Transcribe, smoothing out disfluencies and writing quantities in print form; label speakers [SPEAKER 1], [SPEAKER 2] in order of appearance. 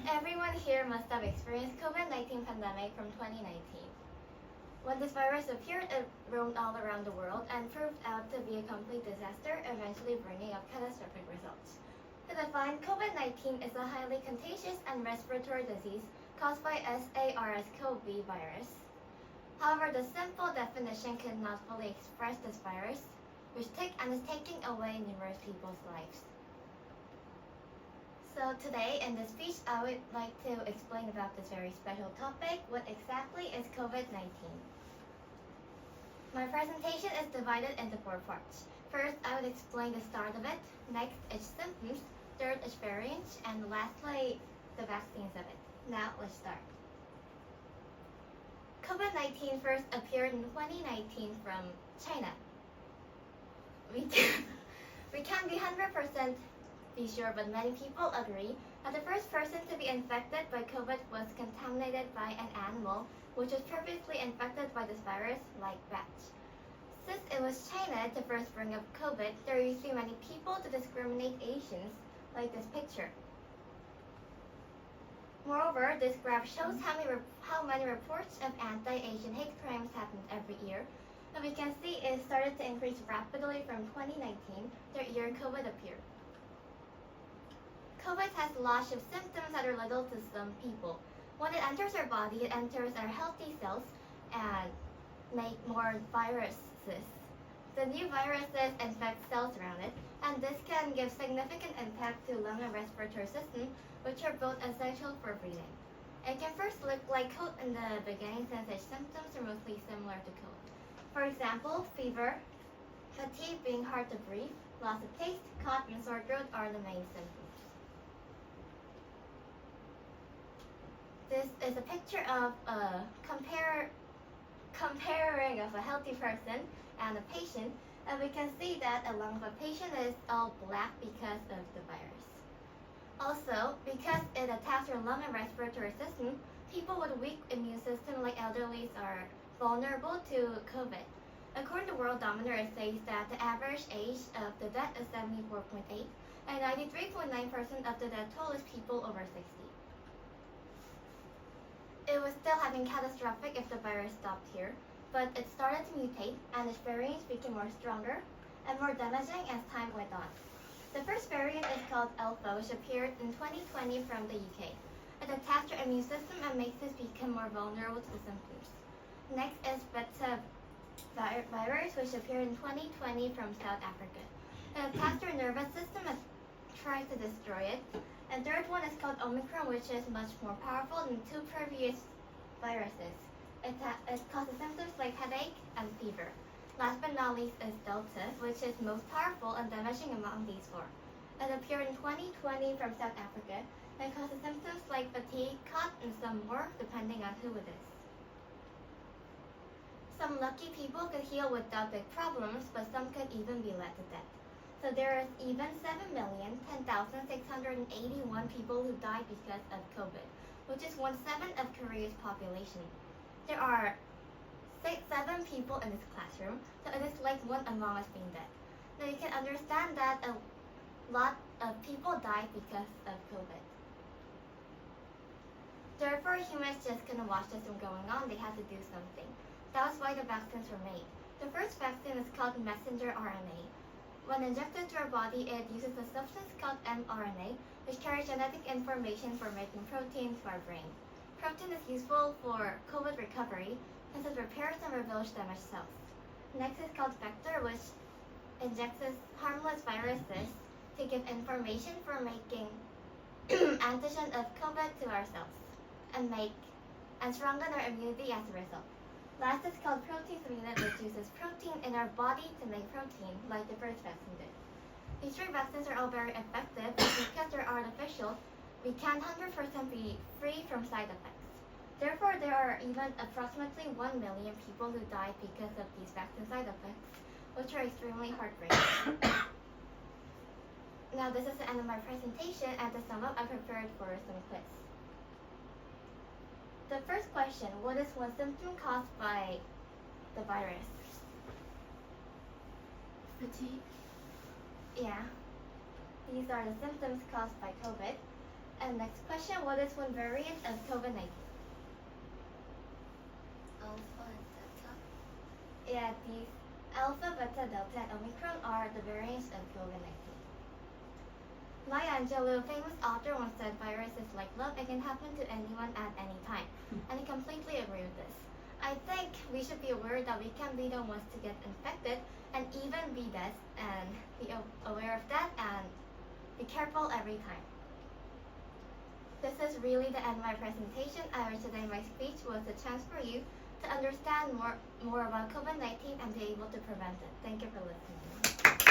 [SPEAKER 1] Everyone here must have experienced COVID-19 pandemic from 2019. When this virus appeared, it roamed all around the world and proved out to be a complete disaster, eventually bringing up catastrophic results. To define, COVID-19 is a highly contagious and respiratory disease caused by SARS-CoV virus. However, the simple definition could not fully express this virus, which is taking away numerous people's lives. So today, in this speech, I would like to explain about this very special topic, what exactly is COVID-19. My presentation is divided into 4 parts. First, I would explain the start of it, next, its symptoms, third, its variants, and lastly, the vaccines of it. Now, let's start. COVID-19 first appeared in 2019 from China. We can't be 100% be sure, but many people agree that the first person to be infected by COVID was contaminated by an animal which was previously infected by this virus, like bats. Since it was China to first bring up COVID, there are usually many people to discriminate Asians, like this picture. Moreover, this graph shows how many reports of anti-Asian hate crimes happened every year. And we can see it started to increase rapidly from 2019, the year COVID appeared. COVID has lots of symptoms that are little to some people. When it enters our body, it enters our healthy cells and make more viruses. The new viruses infect cells around it, and this can give significant impact to lung and respiratory system, which are both essential for breathing. It can first look like cold in the beginning since its symptoms are mostly similar to cold. For example, fever, fatigue, being hard to breathe, loss of taste, cough, and sore throat are the main symptoms. This is a picture of comparing of a healthy person and a patient, and we can see that a lung of a patient is all black because of the virus. Also, because it attacks your lung and respiratory system, people with weak immune system like elderly are vulnerable to COVID. According to Worldometer, it says that the average age of the death is 74.8, and 93.9% of the death toll is people over 60. It was still having catastrophic if the virus stopped here, but it started to mutate and its variants became more stronger and more damaging as time went on. The first variant is called Alpha, which appeared in 2020 from the UK. It attacks your immune system and makes us become more vulnerable to the symptoms. Next is Beta virus, which appeared in 2020 from South Africa. It attacks your nervous system and tries to destroy it. And third one is called Omicron, which is much more powerful than 2 previous viruses. It causes symptoms like headache and fever. Last but not least is Delta, which is most powerful and damaging among these 4. It appeared in 2020 from South Africa and causes symptoms like fatigue, cough, and some more, depending on who it is. Some lucky people could heal without big problems, but some could even be led to death. So there is even 7,010,681 people who died because of COVID, which is 1/7 of Korea's population. There are 7 people in this classroom, so it is like 1 among us being dead. Now you can understand that a lot of people died because of COVID. Therefore, humans just couldn't watch this from going on, they had to do something. That was why the vaccines were made. The first vaccine is called messenger RNA. When injected to our body, it uses a substance called mRNA, which carries genetic information for making proteins to our brain. Protein is useful for COVID recovery since it repairs and rebuilds damaged cells. Next is called vector, which injects harmless viruses to give information for making antigen of COVID to our cells and strengthen our immunity as a result. Last is called protein unit, which uses protein in our body to make protein, like the first vaccine did. These 3 vaccines are all very effective, but because they're artificial, we can't 100% be free from side effects. Therefore, there are even approximately 1 million people who died because of these vaccine side effects, which are extremely heartbreaking. Now, this is the end of my presentation, and to sum up, I prepared for some quiz. The first question, what is one symptom caused by the virus?
[SPEAKER 2] Fatigue.
[SPEAKER 1] Yeah. These are the symptoms caused by COVID. And next question, what is one variant of COVID-19?
[SPEAKER 2] Alpha and Delta.
[SPEAKER 1] Yeah, these Alpha, Beta, Delta, and Omicron are the variants of COVID-19. Maya Angelou, a famous author, once said virus is like love, it can happen to anyone at any time. And I completely agree with this. I think we should be aware that we can be the ones to get infected and even be dead, and be aware of that and be careful every time. This is really the end of my presentation. I wish today my speech was a chance for you to understand more about COVID-19 and be able to prevent it. Thank you for listening.